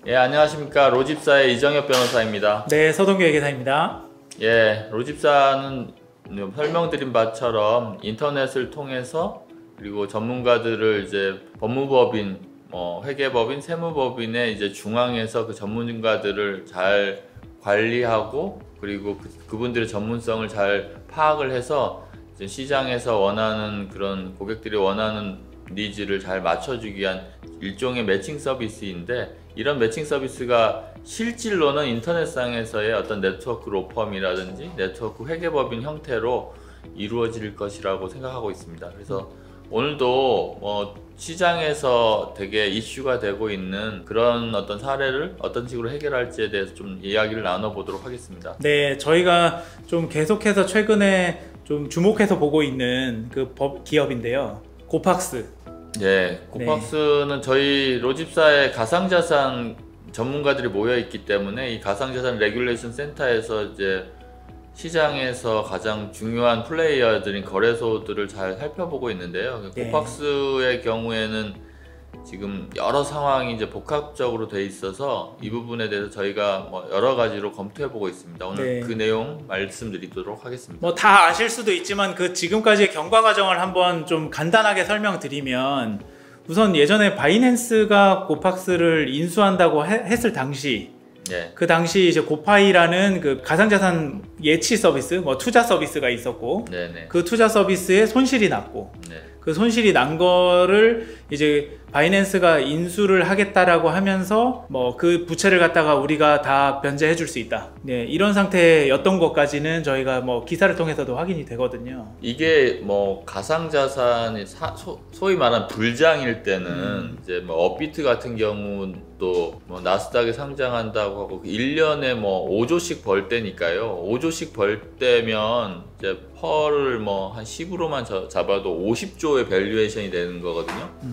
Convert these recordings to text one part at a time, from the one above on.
예, 안녕하십니까. 로집사의 이정엽 변호사입니다. 네, 서동규 회계사입니다. 예, 로집사는 설명드린 바처럼 인터넷을 통해서 그리고 전문가들을 이제 법무법인, 회계법인, 세무법인의 이제 중앙에서 그 전문가들을 잘 관리하고 그리고 그분들의 전문성을 잘 파악을 해서 이제 시장에서 원하는 그런 고객들이 원하는 니즈를 잘 맞춰주기 위한 일종의 매칭 서비스인데, 이런 매칭 서비스가 실질로는 인터넷상에서의 어떤 네트워크 로펌이라든지 네트워크 회계법인 형태로 이루어질 것이라고 생각하고 있습니다. 그래서 오늘도 시장에서 되게 이슈가 되고 있는 그런 어떤 사례를 어떤 식으로 해결할지에 대해서 좀 이야기를 나눠보도록 하겠습니다. 네, 저희가 좀 계속해서 최근에 좀 주목해서 보고 있는 그 기업인데요. 고팍스. 네, 고팍스는 저희 로집사의 가상자산 전문가들이 모여 있기 때문에 이 가상자산 레귤레이션 센터에서 이제 시장에서 가장 중요한 플레이어들인 거래소들을 잘 살펴보고 있는데요. 네. 고팍스의 경우에는 지금 여러 상황이 이제 복합적으로 돼 있어서 이 부분에 대해서 저희가 여러 가지로 검토해 보고 있습니다. 오늘 그 내용 말씀드리도록 하겠습니다. 다 아실 수도 있지만 그 지금까지의 경과 과정을 한번 좀 간단하게 설명드리면, 우선 예전에 바이낸스가 고팍스를 인수한다고 했을 당시, 그 당시 이제 고파이라는 그 가상자산 예치 서비스, 투자 서비스가 있었고, 그 투자 서비스에 손실이 났고, 그 손실이 난 거를 이제 바이낸스가 인수를 하겠다라고 하면서 그 부채를 갖다가 우리가 다 변제해 줄 수 있다. 네, 이런 상태였던 것까지는 저희가 기사를 통해서도 확인이 되거든요. 이게 가상자산이 소위 말하는 불장일 때는 이제 업비트 같은 경우도 나스닥에 상장한다고 하고 1년에 5조씩 벌 때니까요. 5조씩 벌 때면 이제 펄을 한 10으로만 잡아도 50조의 밸류에이션이 되는 거거든요.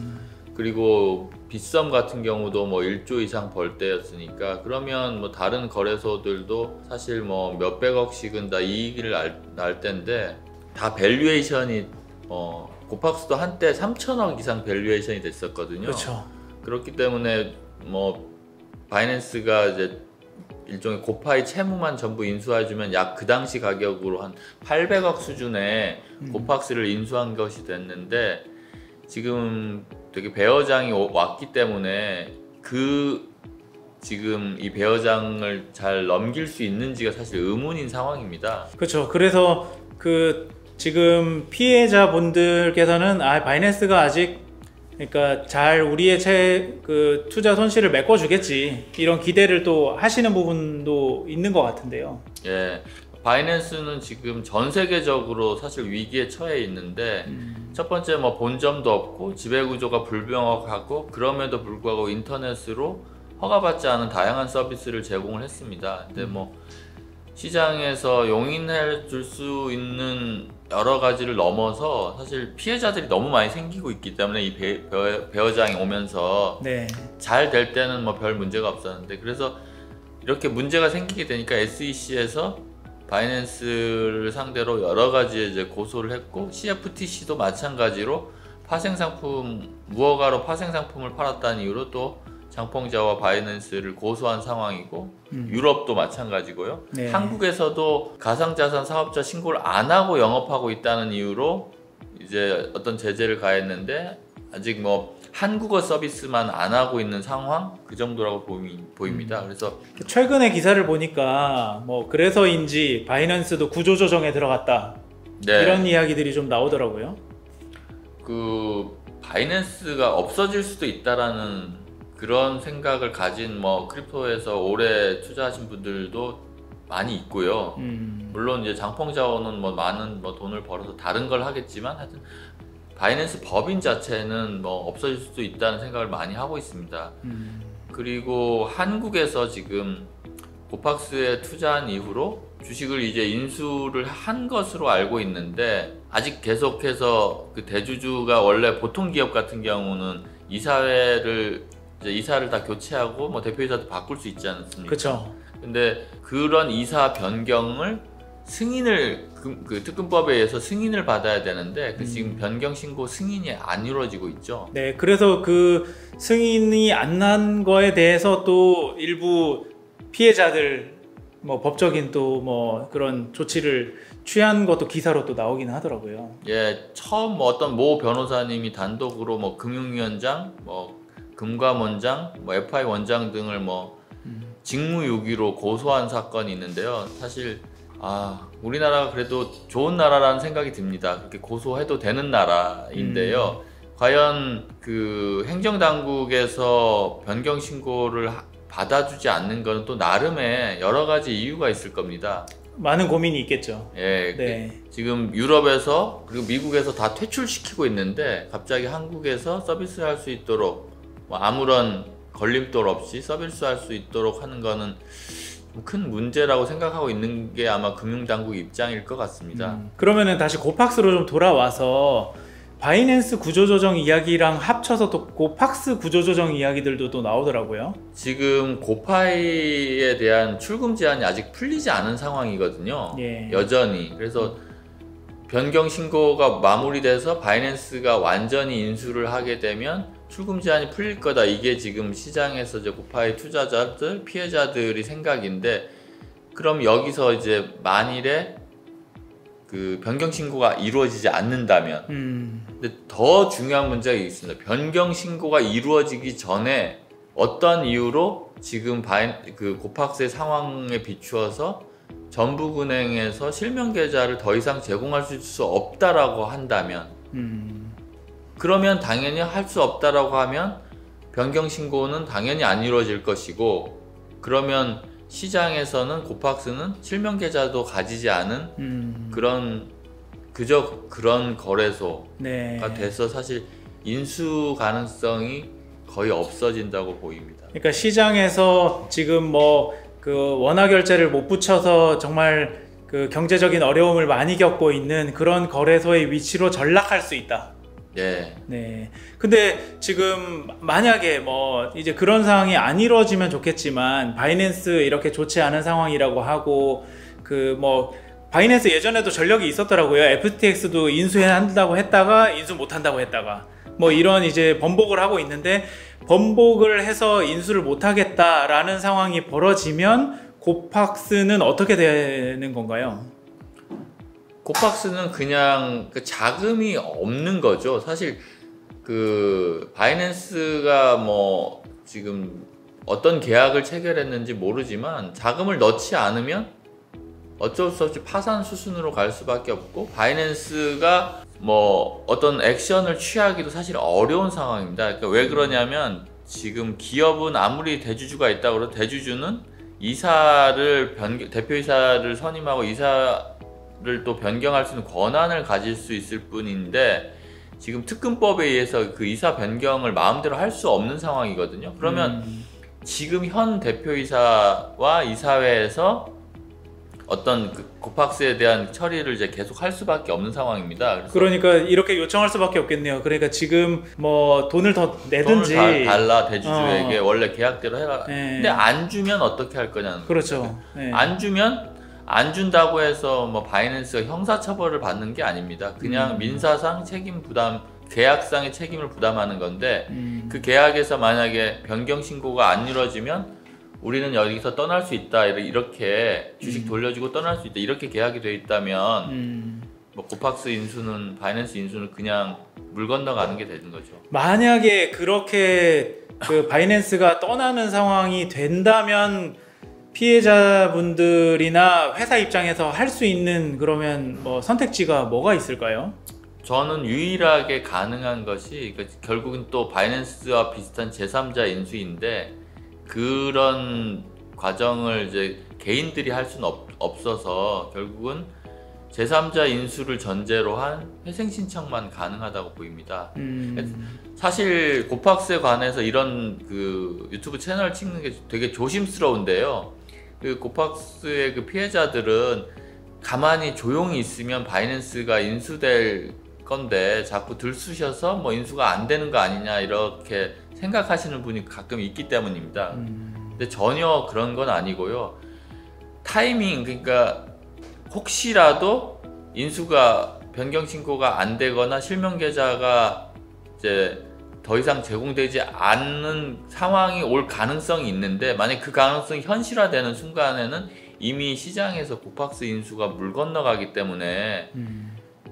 그리고 빗썸 같은 경우도 1조 이상 벌 때였으니까, 그러면 다른 거래소들도 사실 몇백억씩은 다 이익을 날 텐데, 다 밸류에이션이 고팍스도 한때 3천억 이상 밸류에이션이 됐었거든요. 그렇죠. 그렇기 때문에 바이낸스가 이제 일종의 고파이 채무만 전부 인수해주면 약 그 당시 가격으로 한 800억 수준의 고팍스를 인수한 것이 됐는데, 지금 되게 배어장이 왔기 때문에 지금 이 배어장을 잘 넘길 수 있는지가 사실 의문인 상황입니다. 그렇죠. 그래서 지금 피해자분들께서는 바이낸스가 아직 잘 우리의 투자 손실을 메꿔주겠지, 이런 기대를 또 하시는 부분도 있는 것 같은데요. 예, 바이낸스는 지금 전 세계적으로 사실 위기에 처해 있는데, 첫 번째 본점도 없고 지배구조가 불명확하고, 그럼에도 불구하고 인터넷으로 허가받지 않은 다양한 서비스를 제공을 했습니다. 근데 시장에서 용인해 줄 수 있는 여러 가지를 넘어서 사실 피해자들이 너무 많이 생기고 있기 때문에 이 배어장이 오면서 잘 될 때는 별 문제가 없었는데, 그래서 이렇게 문제가 생기게 되니까 SEC에서 바이낸스를 상대로 여러 가지 이제 고소를 했고, CFTC도 마찬가지로 무허가로 파생상품을 팔았다는 이유로 또 장펑자와 바이낸스를 고소한 상황이고, 유럽도 마찬가지고요. 한국에서도 가상자산 사업자 신고를 안 하고 영업하고 있다는 이유로 이제 어떤 제재를 가했는데, 아직 한국어 서비스만 안 하고 있는 상황, 그 정도라고 보입니다. 그래서 최근에 기사를 보니까 그래서인지 바이낸스도 구조조정에 들어갔다, 이런 이야기들이 좀 나오더라고요. 바이낸스가 없어질 수도 있다라는 그런 생각을 가진 크립토에서 오래 투자하신 분들도 많이 있고요. 물론 이제 장펑자원은 많은 돈을 벌어서 다른 걸 하겠지만, 하여튼 바이낸스 법인 자체는 없어질 수도 있다는 생각을 많이 하고 있습니다. 그리고 한국에서 지금 고팍스에 투자한 이후로 주식을 이제 인수를 한 것으로 알고 있는데, 아직 계속해서 그 대주주가 원래 보통 기업 같은 경우는 이사를 다 교체하고 대표이사도 바꿀 수 있지 않습니까? 그렇죠. 근데 그런 이사 변경을 승인을 그 특근법에 의해서 승인을 받아야 되는데 지금 변경 신고 승인이 안 이루어지고 있죠. 네, 그래서 그 승인이 안 난 거에 대해서 또 일부 피해자들 뭐 법적인 또 뭐 그런 조치를 취한 것도 기사로 또 나오긴 하더라고요. 예, 처음 어떤 모 변호사님이 단독으로 뭐 금융위원장, 뭐 금감원장, 뭐 FI 원장 등을 뭐 직무유기로 고소한 사건이 있는데요. 사실 우리나라가 그래도 좋은 나라라는 생각이 듭니다. 그렇게 고소해도 되는 나라인데요. 과연 그 행정당국에서 변경 신고를 받아주지 않는 것은 또 나름의 여러 가지 이유가 있을 겁니다. 많은 고민이 있겠죠. 예, 네. 지금 유럽에서 그리고 미국에서 다 퇴출시키고 있는데 갑자기 한국에서 서비스할 수 있도록 뭐 아무런 걸림돌 없이 서비스할 수 있도록 하는 거는 큰 문제라고 생각하고 있는 게 아마 금융당국 입장일 것 같습니다. 그러면은 다시 고팍스로 좀 돌아와서 바이낸스 구조조정 이야기랑 합쳐서 또 고팍스 구조조정 이야기들도 또 나오더라고요. 지금 고파이에 대한 출금 제한이 아직 풀리지 않은 상황이거든요. 예. 여전히. 그래서 변경 신고가 마무리돼서 바이낸스가 완전히 인수를 하게 되면 출금 제한이 풀릴 거다. 이게 지금 시장에서 이제 고파이 투자자들, 피해자들이 생각인데, 그럼 여기서 이제 만일에 그 변경 신고가 이루어지지 않는다면, 근데 더 중요한 문제가 있습니다. 변경 신고가 이루어지기 전에 어떤 이유로 지금 그 고팍스의 상황에 비추어서 전북은행에서 실명 계좌를 더 이상 제공할 수 없다라고 한다면, 그러면 당연히 할 수 없다라고 하면 변경 신고는 당연히 안 이루어질 것이고, 그러면 시장에서는 고팍스는 실명 계좌도 가지지 않은 그저 그런 거래소가 네. 돼서 사실 인수 가능성이 거의 없어진다고 보입니다. 그러니까 시장에서 지금 뭐 그 원화 결제를 못 붙여서 정말 그 경제적인 어려움을 많이 겪고 있는 그런 거래소의 위치로 전락할 수 있다. 네. 네. 근데 지금 만약에 뭐 이제 그런 상황이 안 이루어지면 좋겠지만, 바이낸스 이렇게 좋지 않은 상황이라고 하고, 그 뭐 바이낸스 예전에도 전력이 있었더라고요. FTX도 인수한다고 했다가 인수 못한다고 했다가 뭐 이런 이제 번복을 하고 있는데, 번복을 해서 인수를 못하겠다라는 상황이 벌어지면 고팍스는 어떻게 되는 건가요? 고팍스는 그냥 그 자금이 없는 거죠. 사실 그 바이낸스가 뭐 지금 어떤 계약을 체결했는지 모르지만 자금을 넣지 않으면 어쩔 수 없이 파산 수순으로 갈 수밖에 없고, 바이낸스가 뭐 어떤 액션을 취하기도 사실 어려운 상황입니다. 그러니까 왜 그러냐면, 지금 기업은 아무리 대주주가 있다고 해도 대주주는 대표이사를 선임하고 이사를 또 변경할 수 있는 권한을 가질 수 있을 뿐인데, 지금 특근법에 의해서 그 이사 변경을 마음대로 할 수 없는 상황이거든요. 그러면 지금 현 대표이사와 이사회에서 어떤 그 고팍스에 대한 처리를 이제 계속 할 수밖에 없는 상황입니다. 그러니까 이렇게 요청할 수밖에 없겠네요. 그러니까 지금 뭐 돈을 더 내든지, 돈을 달라 대주주에게 원래 계약대로 해라. 네. 근데 안 주면 어떻게 할 거냐는. 그렇죠. 네. 안 준다고 해서 뭐 바이낸스가 형사처벌을 받는 게 아닙니다. 그냥 민사상 책임 부담, 계약상의 책임을 부담하는 건데, 그 계약에서 만약에 변경 신고가 안 이루어지면 우리는 여기서 떠날 수 있다, 이렇게 주식 돌려주고 떠날 수 있다, 이렇게 계약이 돼 있다면 뭐 고팍스 인수는, 바이낸스 인수는 그냥 물 건너가는 게 되는 거죠. 만약에 그렇게 그 바이낸스가 떠나는 상황이 된다면 피해자분들이나 회사 입장에서 할 수 있는 그러면 뭐 선택지가 뭐가 있을까요? 저는 유일하게 가능한 것이, 그러니까 결국은 또 바이낸스와 비슷한 제3자 인수인데, 그런 과정을 이제 개인들이 할 수는 없어서 결국은 제3자 인수를 전제로 한 회생 신청만 가능하다고 보입니다. 사실 고팍스에 관해서 이런 그 유튜브 채널 찍는 게 되게 조심스러운데요. 그 고팍스의 그 피해자들은 가만히 조용히 있으면 바이낸스가 인수될 건데 자꾸 들쑤셔서 뭐 인수가 안 되는 거 아니냐, 이렇게 생각하시는 분이 가끔 있기 때문입니다. 근데 전혀 그런 건 아니고요. 타이밍, 그러니까 혹시라도 인수가 변경 신고가 안 되거나 실명 계좌가 이제 더 이상 제공되지 않는 상황이 올 가능성이 있는데, 만약 그 가능성이 현실화되는 순간에는 이미 시장에서 고팍스 인수가 물 건너가기 때문에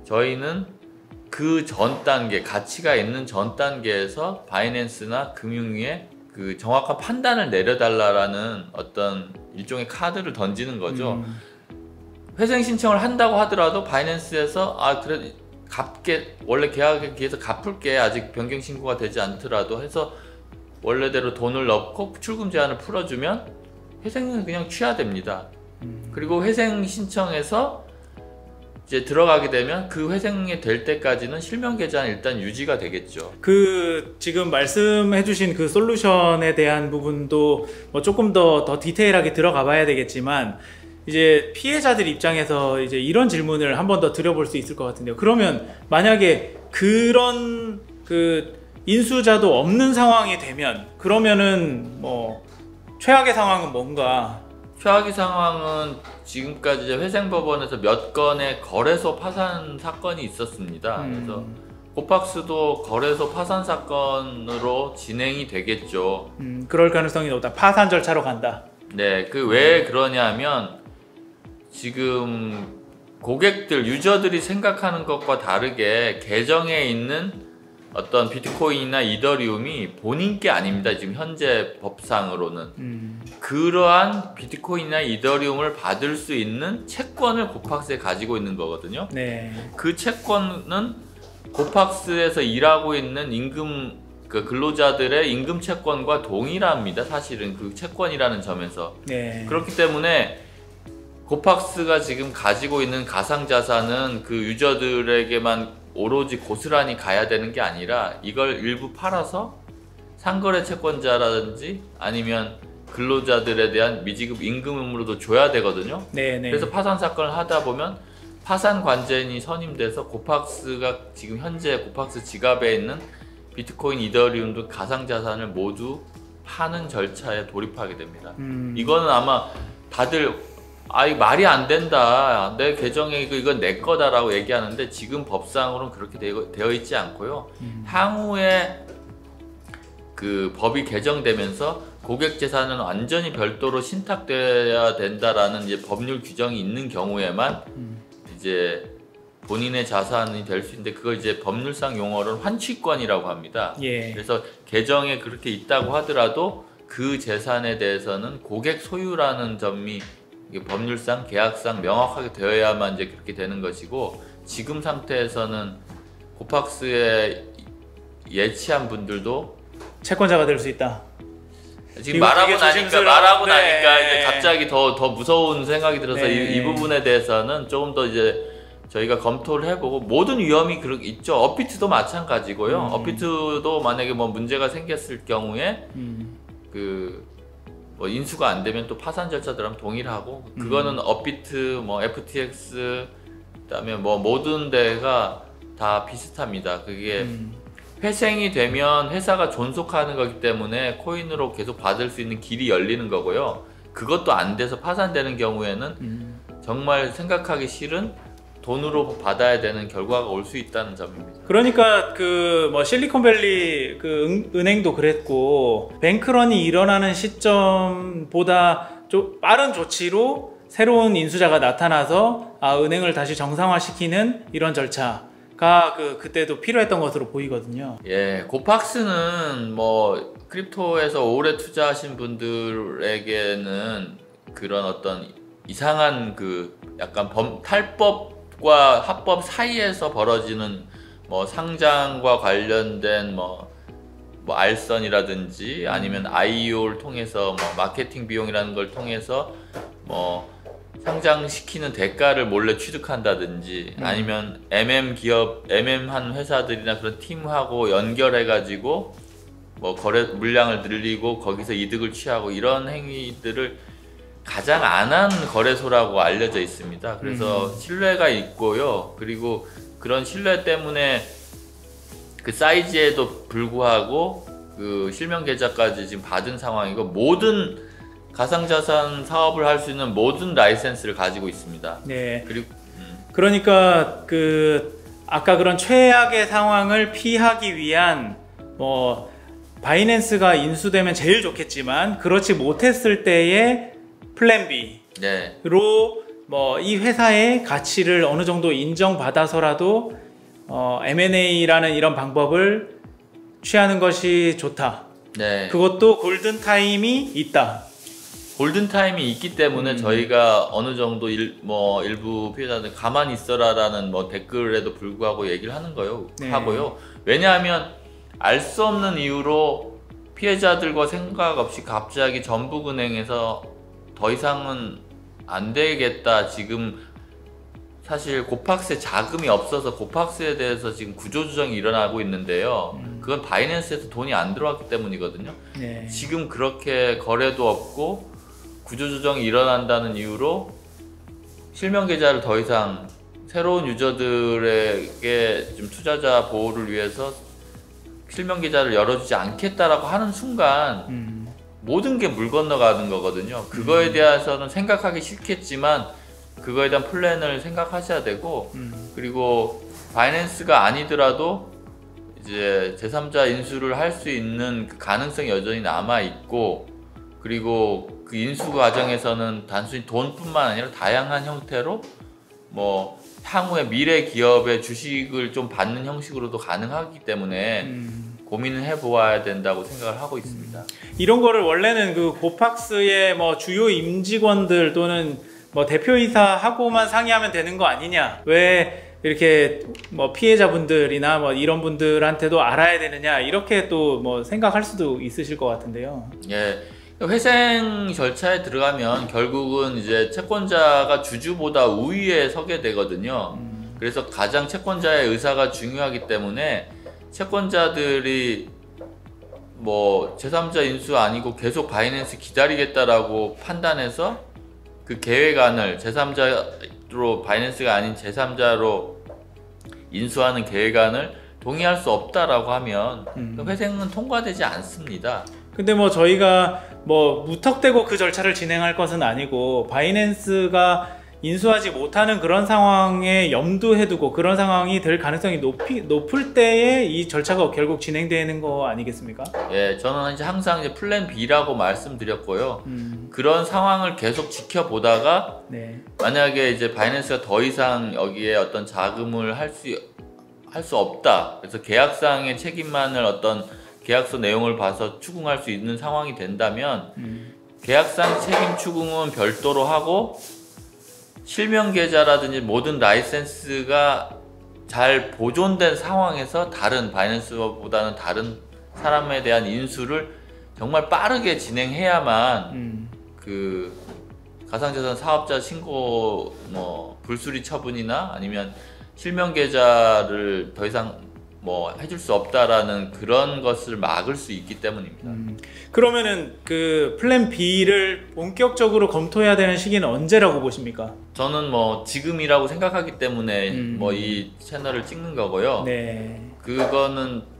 저희는 그 전 단계, 가치가 있는 전 단계에서 바이낸스나 금융위에 그 정확한 판단을 내려달라라는 어떤 일종의 카드를 던지는 거죠. 회생 신청을 한다고 하더라도 바이낸스에서 그래 갚게, 원래 계약에 비해서 갚을게, 아직 변경 신고가 되지 않더라도 해서 원래대로 돈을 넣고 출금 제한을 풀어주면 회생은 그냥 취하됩니다. 그리고 회생 신청에서 이제 들어가게 되면 그 회생이 될 때까지는 실명 계좌는 일단 유지가 되겠죠. 그 지금 말씀해주신 그 솔루션에 대한 부분도 뭐 조금 더 디테일하게 들어가 봐야 되겠지만, 이제 피해자들 입장에서 이제 이런 질문을 한 번 더 드려볼 수 있을 것 같은데요. 그러면 만약에 그런 그 인수자도 없는 상황이 되면, 그러면은 뭐 최악의 상황은 뭔가? 최악의 상황은 지금까지 이제 회생법원에서 몇 건의 거래소 파산 사건이 있었습니다. 그래서 고팍스도 거래소 파산 사건으로 진행이 되겠죠. 그럴 가능성이 높다. 파산 절차로 간다. 네, 그 왜 그러냐면 지금 고객들, 유저들이 생각하는 것과 다르게 계정에 있는 어떤 비트코인이나 이더리움이 본인 게 아닙니다. 지금 현재 법상으로는. 그러한 비트코인이나 이더리움을 받을 수 있는 채권을 고팍스에 가지고 있는 거거든요. 네. 그 채권은 고팍스에서 일하고 있는 임금, 그 근로자들의 임금 채권과 동일합니다. 사실은 그 채권이라는 점에서. 네. 그렇기 때문에 고팍스가 지금 가지고 있는 가상자산은 그 유저들에게만 오로지 고스란히 가야 되는 게 아니라 이걸 일부 팔아서 상거래 채권자라든지 아니면 근로자들에 대한 미지급 임금으로도 줘야 되거든요. 네네. 그래서 파산 사건을 하다 보면 파산 관제인이 선임돼서 고팍스가 지금 현재 고팍스 지갑에 있는 비트코인, 이더리움 등 가상자산을 모두 파는 절차에 돌입하게 됩니다. 이거는 아마 다들 이 말이 안 된다, 내 계정에 이건 내 거다라고 얘기하는데 지금 법상으로는 그렇게 되어 있지 않고요. 향후에 그 법이 개정되면서 고객 재산은 완전히 별도로 신탁돼야 된다라는 이제 법률 규정이 있는 경우에만 이제 본인의 자산이 될 수 있는데, 그걸 이제 법률상 용어로는 환취권이라고 합니다. 예. 그래서 계정에 그렇게 있다고 하더라도 그 재산에 대해서는 고객 소유라는 점이 법률상, 계약상 명확하게 되어야만 이제 그렇게 되는 것이고, 지금 상태에서는 고팍스에 예치한 분들도 채권자가 될 수 있다. 지금 말하고 나니까 네. 이제 갑자기 더 무서운 생각이 들어서 네. 이 부분에 대해서는 조금 더 이제 저희가 검토를 해보고, 모든 위험이 있죠. 업비트도 마찬가지고요. 업비트도 만약에 뭐 문제가 생겼을 경우에 뭐 인수가 안 되면 또 파산 절차들하고 동일하고, 그거는 업비트, 뭐 FTX, 그다음에 뭐 모든 데가 다 비슷합니다. 그게 회생이 되면 회사가 존속하는 거기 때문에 코인으로 계속 받을 수 있는 길이 열리는 거고요. 그것도 안 돼서 파산되는 경우에는 정말 생각하기 싫은 돈으로 받아야 되는 결과가 올 수 있다는 점입니다. 그러니까 그 뭐 실리콘밸리 그 은행도 그랬고, 뱅크런이 일어나는 시점보다 좀 빠른 조치로 새로운 인수자가 나타나서 은행을 다시 정상화시키는 이런 절차가 그때도 필요했던 것으로 보이거든요. 예, 고팍스는 뭐 크립토에서 오래 투자하신 분들에게는 그런 어떤 이상한 그 약간 탈법과 합법 사이에서 벌어지는 뭐 상장과 관련된 뭐 알선이라든지 아니면 IEO를 통해서 뭐 마케팅 비용이라는 걸 통해서 뭐 상장시키는 대가를 몰래 취득한다든지 아니면 MM한 회사들이나 그런 팀하고 연결해가지고 뭐 거래 물량을 늘리고 거기서 이득을 취하고, 이런 행위들을 가장 안 한 거래소라고 알려져 있습니다. 그래서 신뢰가 있고요. 그리고 그런 신뢰 때문에 그 사이즈에도 불구하고 그 실명 계좌까지 지금 받은 상황이고, 모든 가상자산 사업을 할 수 있는 모든 라이센스를 가지고 있습니다. 네. 그리고 그러니까 아까 그런 최악의 상황을 피하기 위한 뭐 바이낸스가 인수되면 제일 좋겠지만 그렇지 못했을 때의 플랜 B로 네. 뭐 이 회사의 가치를 어느 정도 인정받아서라도 M&A라는 이런 방법을 취하는 것이 좋다. 네. 그것도 골든타임이 있다. 골든타임이 있기 때문에 저희가 어느 정도 일부 피해자들 가만히 있어라라는 뭐 댓글에도 불구하고 얘기를 하는 거요. 네. 하고요. 왜냐하면 알 수 없는 이유로 피해자들과 생각 없이 갑자기 전북은행에서 더 이상은 안 되겠다. 지금 사실 고팍스에 자금이 없어서 고팍스에 대해서 지금 구조조정이 일어나고 있는데요. 그건 바이낸스에서 돈이 안 들어왔기 때문이거든요. 네. 지금 그렇게 거래도 없고 구조조정이 일어난다는 이유로 실명 계좌를 더 이상 새로운 유저들에게 좀 투자자 보호를 위해서 실명 계좌를 열어주지 않겠다라고 하는 순간 모든 게 물 건너가는 거거든요. 그거에 대해서는 생각하기 싫겠지만 그거에 대한 플랜을 생각하셔야 되고 그리고 바이낸스가 아니더라도 이제 제3자 인수를 할 수 있는 그 가능성이 여전히 남아 있고 그리고 그 인수 과정에서는 단순히 돈뿐만 아니라 다양한 형태로 뭐 향후에 미래 기업의 주식을 좀 받는 형식으로도 가능하기 때문에 고민을 해보아야 된다고 생각을 하고 있습니다. 이런 거를 원래는 그 고팍스의 뭐 주요 임직원들 또는 뭐 대표이사하고만 상의하면 되는 거 아니냐? 왜 이렇게 뭐 피해자분들이나 뭐 이런 분들한테도 알아야 되느냐? 이렇게 또 뭐 생각할 수도 있으실 것 같은데요. 예. 회생 절차에 들어가면 결국은 이제 채권자가 주주보다 우위에 서게 되거든요. 그래서 가장 채권자의 의사가 중요하기 때문에 채권자들이 뭐 제3자 인수 아니고 계속 바이낸스 기다리겠다라고 판단해서 그 계획안을 제3자로 바이낸스가 아닌 제3자로 인수하는 계획안을 동의할 수 없다라고 하면 회생은 통과되지 않습니다. 근데 뭐 저희가 뭐 무턱대고 그 절차를 진행할 것은 아니고 바이낸스가 인수하지 못하는 그런 상황에 염두에 두고 그런 상황이 될 가능성이 높을 때에 이 절차가 결국 진행되는 거 아니겠습니까? 예, 저는 이제 항상 이제 플랜 B라고 말씀드렸고요. 그런 상황을 계속 지켜보다가 네. 만약에 이제 바이낸스가 더 이상 여기에 어떤 자금을 할 수 없다. 그래서 계약상의 책임만을 어떤 계약서 내용을 봐서 추궁할 수 있는 상황이 된다면 계약상 책임 추궁은 별도로 하고 실명 계좌라든지 모든 라이센스가 잘 보존된 상황에서 다른 바이낸스보다는 다른 사람에 대한 인수를 정말 빠르게 진행해야만 그 가상자산 사업자 신고 뭐 불수리 처분이나 아니면 실명 계좌를 더 이상 뭐 해줄 수 없다라는 그런 것을 막을 수 있기 때문입니다. 그러면은 그 플랜 B를 본격적으로 검토해야 되는 시기는 언제라고 보십니까? 저는 뭐 지금이라고 생각하기 때문에 뭐 이 채널을 찍는 거고요. 네. 그거는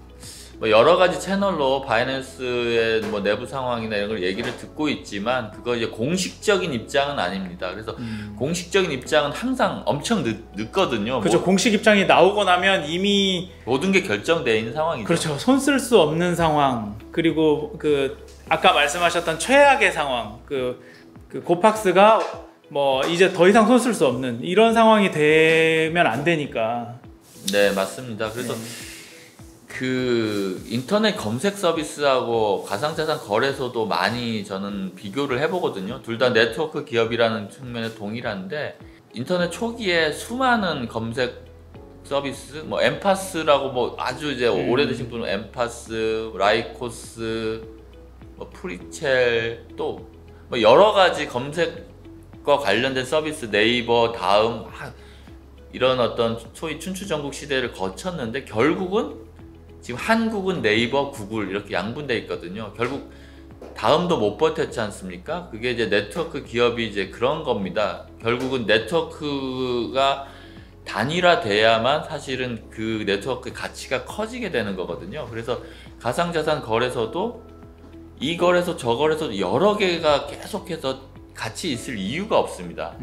뭐 여러 가지 채널로 바이낸스의 뭐 내부 상황이나 이런 걸 얘기를 듣고 있지만 그거 이제 공식적인 입장은 아닙니다. 그래서 공식적인 입장은 항상 엄청 늦거든요. 그렇죠. 뭐 공식 입장이 나오고 나면 이미 모든 게 결정되어 있는 상황이죠. 그렇죠. 손 쓸 수 없는 상황. 그리고 그 아까 말씀하셨던 최악의 상황. 그 고팍스가 뭐 이제 더 이상 손 쓸 수 없는 이런 상황이 되면 안 되니까. 네, 맞습니다. 그래서 그 인터넷 검색 서비스하고 가상자산 거래소도 많이 저는 비교를 해보거든요. 둘 다 네트워크 기업이라는 측면에 동일한데 인터넷 초기에 수많은 검색 서비스, 뭐 엠파스라고 뭐 아주 이제 오래되신 분은 엠파스, 라이코스, 뭐 프리첼 또 뭐 여러 가지 검색과 관련된 서비스 네이버, 다음 이런 어떤 소위 춘추전국 시대를 거쳤는데 결국은 지금 한국은 네이버, 구글 이렇게 양분돼 있거든요. 결국 다음도 못 버텼지 않습니까? 그게 이제 네트워크 기업이 이제 그런 겁니다. 결국은 네트워크가 단일화돼야만 사실은 그 네트워크의 가치가 커지게 되는 거거든요. 그래서 가상자산 거래소도 이 거래소 저 거래소 여러 개가 계속해서 같이 있을 이유가 없습니다.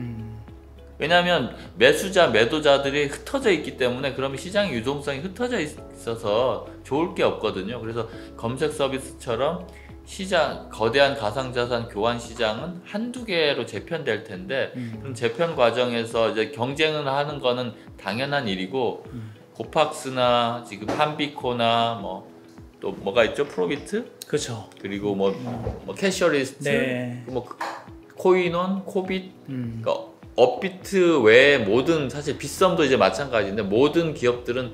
왜냐하면 매수자 매도자들이 흩어져 있기 때문에 그러면 시장 유동성이 흩어져 있어서 좋을 게 없거든요. 그래서 검색 서비스처럼 시장 거대한 가상자산 교환 시장은 한두 개로 재편될 텐데 그럼 재편 과정에서 이제 경쟁을 하는 거는 당연한 일이고 고팍스나 지금 판비코나 뭐 또 뭐가 있죠? 프로비트? 그렇죠. 그리고 뭐 캐셔리스트, 네. 뭐 코인원, 코빗, 그러니까 업비트 외에 모든 사실 빗썸도 이제 마찬가지인데 모든 기업들은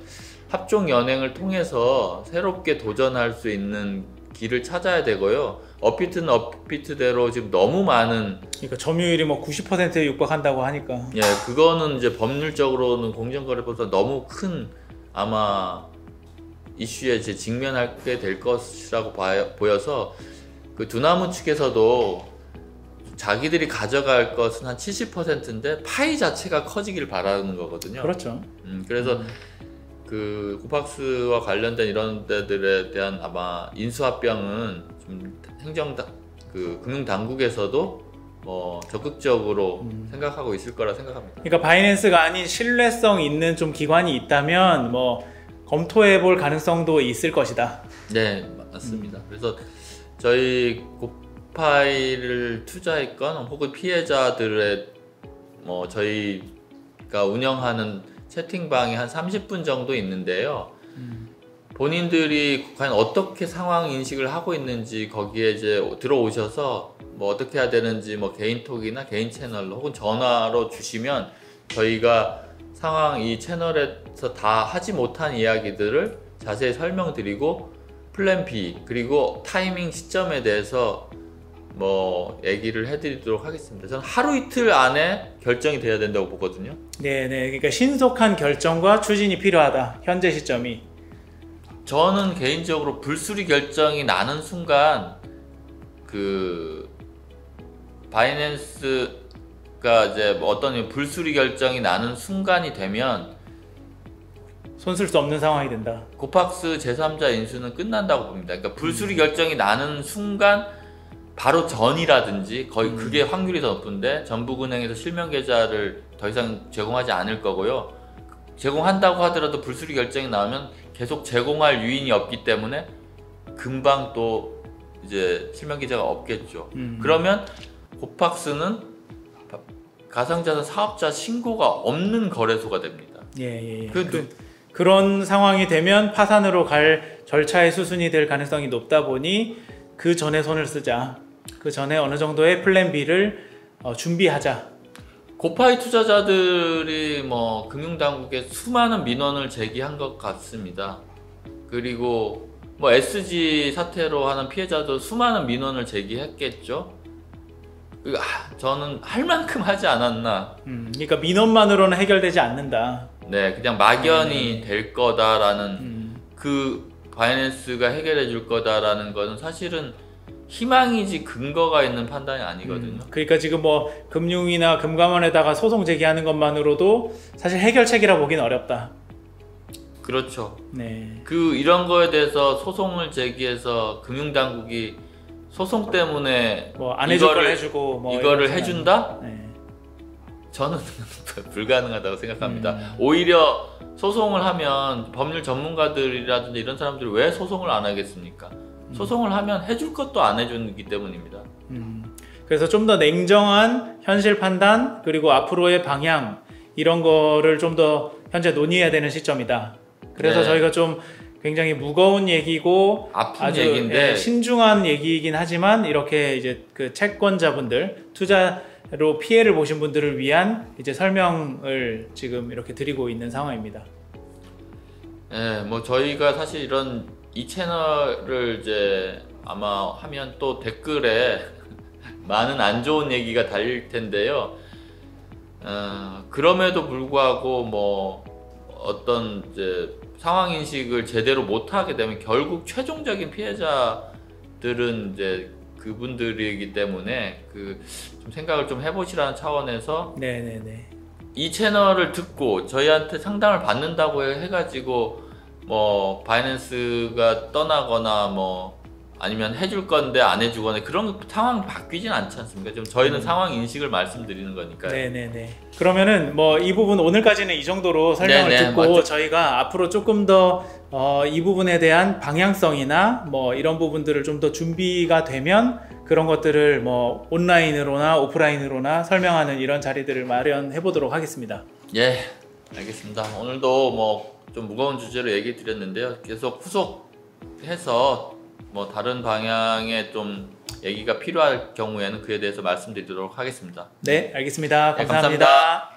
합종 연행을 통해서 새롭게 도전할 수 있는 길을 찾아야 되고요. 업비트는 업비트대로 지금 너무 많은 그러니까 점유율이 뭐 90%에 육박한다고 하니까 예, 그거는 이제 법률적으로는 공정거래법상 너무 큰 아마 이슈에 이제 직면하게 될 것이라고 보여서 그 두나무 측에서도 자기들이 가져갈 것은 한 70%인데 파이 자체가 커지길 바라는 거거든요. 그렇죠. 그래서 그 고팍스와 관련된 이런 데들에 대한 아마 인수합병은 좀 그 금융 당국에서도 적극적으로 생각하고 있을 거라 생각합니다. 그러니까 바이낸스가 아닌 신뢰성 있는 좀 기관이 있다면 뭐 검토해 볼 가능성도 있을 것이다. 네, 맞습니다. 그래서 저희 고파이를 투자했건 혹은 피해자들의 저희가 운영하는 채팅방이 한 30분 정도 있는데요. 본인들이 과연 어떻게 상황 인식을 하고 있는지 거기에 이제 들어오셔서 뭐 어떻게 해야 되는지 뭐 개인톡이나 개인 채널로 혹은 전화로 주시면 저희가 상황 이 채널에서 다 하지 못한 이야기들을 자세히 설명드리고 플랜 B 그리고 타이밍 시점에 대해서 뭐 얘기를 해드리도록 하겠습니다. 저는 하루 이틀 안에 결정이 돼야 된다고 보거든요. 네네, 그러니까 신속한 결정과 추진이 필요하다. 현재 시점이. 저는 개인적으로 불수리 결정이 나는 순간 그 바이낸스가 이제 뭐 어떤 불수리 결정이 나는 순간이 되면 손쓸 수 없는 상황이 된다. 고팍스 제3자 인수는 끝난다고 봅니다. 그러니까 불수리 결정이 나는 순간 바로 전이라든지 거의 그게 확률이 더 높은데 전북은행에서 실명 계좌를 더 이상 제공하지 않을 거고요. 제공한다고 하더라도 불수리 결정이 나오면 계속 제공할 유인이 없기 때문에 금방 또 이제 실명 계좌가 없겠죠. 그러면 고팍스는 가상자산 사업자 신고가 없는 거래소가 됩니다. 예. 그런 상황이 되면 파산으로 갈 절차의 수순이 될 가능성이 높다 보니 그 전에 손을 쓰자. 그 전에 어느 정도의 플랜 B를 준비하자. 고파이 투자자들이 뭐 금융당국에 수많은 민원을 제기한 것 같습니다. 그리고 뭐 SG 사태로 하는 피해자도 수많은 민원을 제기했겠죠. 저는 할 만큼 하지 않았나. 그러니까 민원만으로는 해결되지 않는다. 네, 그냥 막연히 될 거다라는 그 바이낸스가 해결해 줄 거다라는 거는 사실은 희망이지 근거가 있는 판단이 아니거든요. 그러니까 지금 뭐 금융이나 금감원에다가 소송 제기하는 것만으로도 사실 해결책이라 보기는 어렵다. 그렇죠. 네. 이런 거에 대해서 소송을 제기해서 금융당국이 소송 때문에 뭐 안 해줄 걸 해주고 뭐 이거를 해준다? 네. 저는 불가능하다고 생각합니다. 오히려 소송을 하면 법률 전문가들이라든지 이런 사람들이 왜 소송을 안 하겠습니까? 소송을 하면 해줄 것도 안 해주기 때문입니다. 그래서 좀 더 냉정한 현실 판단 그리고 앞으로의 방향 이런 거를 좀 더 현재 논의해야 되는 시점이다. 그래서 네. 저희가 좀 굉장히 무거운 얘기고 아픈 아주 얘기인데 신중한 얘기이긴 하지만 이렇게 이제 그 채권자분들 투자로 피해를 보신 분들을 위한 이제 설명을 지금 이렇게 드리고 있는 상황입니다. 네, 뭐 저희가 사실 이 채널을 이제 아마 하면 또 댓글에 많은 안 좋은 얘기가 달릴 텐데요. 그럼에도 불구하고 뭐 어떤 이제 상황 인식을 제대로 못 하게 되면 결국 최종적인 피해자들은 이제 그분들이기 때문에 좀 생각을 좀 해보시라는 차원에서 네네네. 이 채널을 듣고 저희한테 상담을 받는다고 해가지고 뭐 바이낸스가 떠나거나 뭐 아니면 해줄 건데 안 해주거나 그런 상황 바뀌진 않지 않습니까? 좀 저희는 상황 인식을 말씀드리는 거니까요. 네네네. 그러면은 뭐 이 부분 오늘까지는 이 정도로 설명을 네네, 듣고 맞죠. 저희가 앞으로 조금 더 이 부분에 대한 방향성이나 뭐 이런 부분들을 좀 더 준비가 되면 그런 것들을 뭐 온라인으로나 오프라인으로나 설명하는 이런 자리들을 마련해 보도록 하겠습니다. 예, 알겠습니다. 오늘도 뭐 좀 무거운 주제로 얘기 드렸는데요. 계속 후속해서 뭐 다른 방향의 좀 얘기가 필요할 경우에는 그에 대해서 말씀드리도록 하겠습니다. 네, 알겠습니다. 네, 감사합니다. 감사합니다.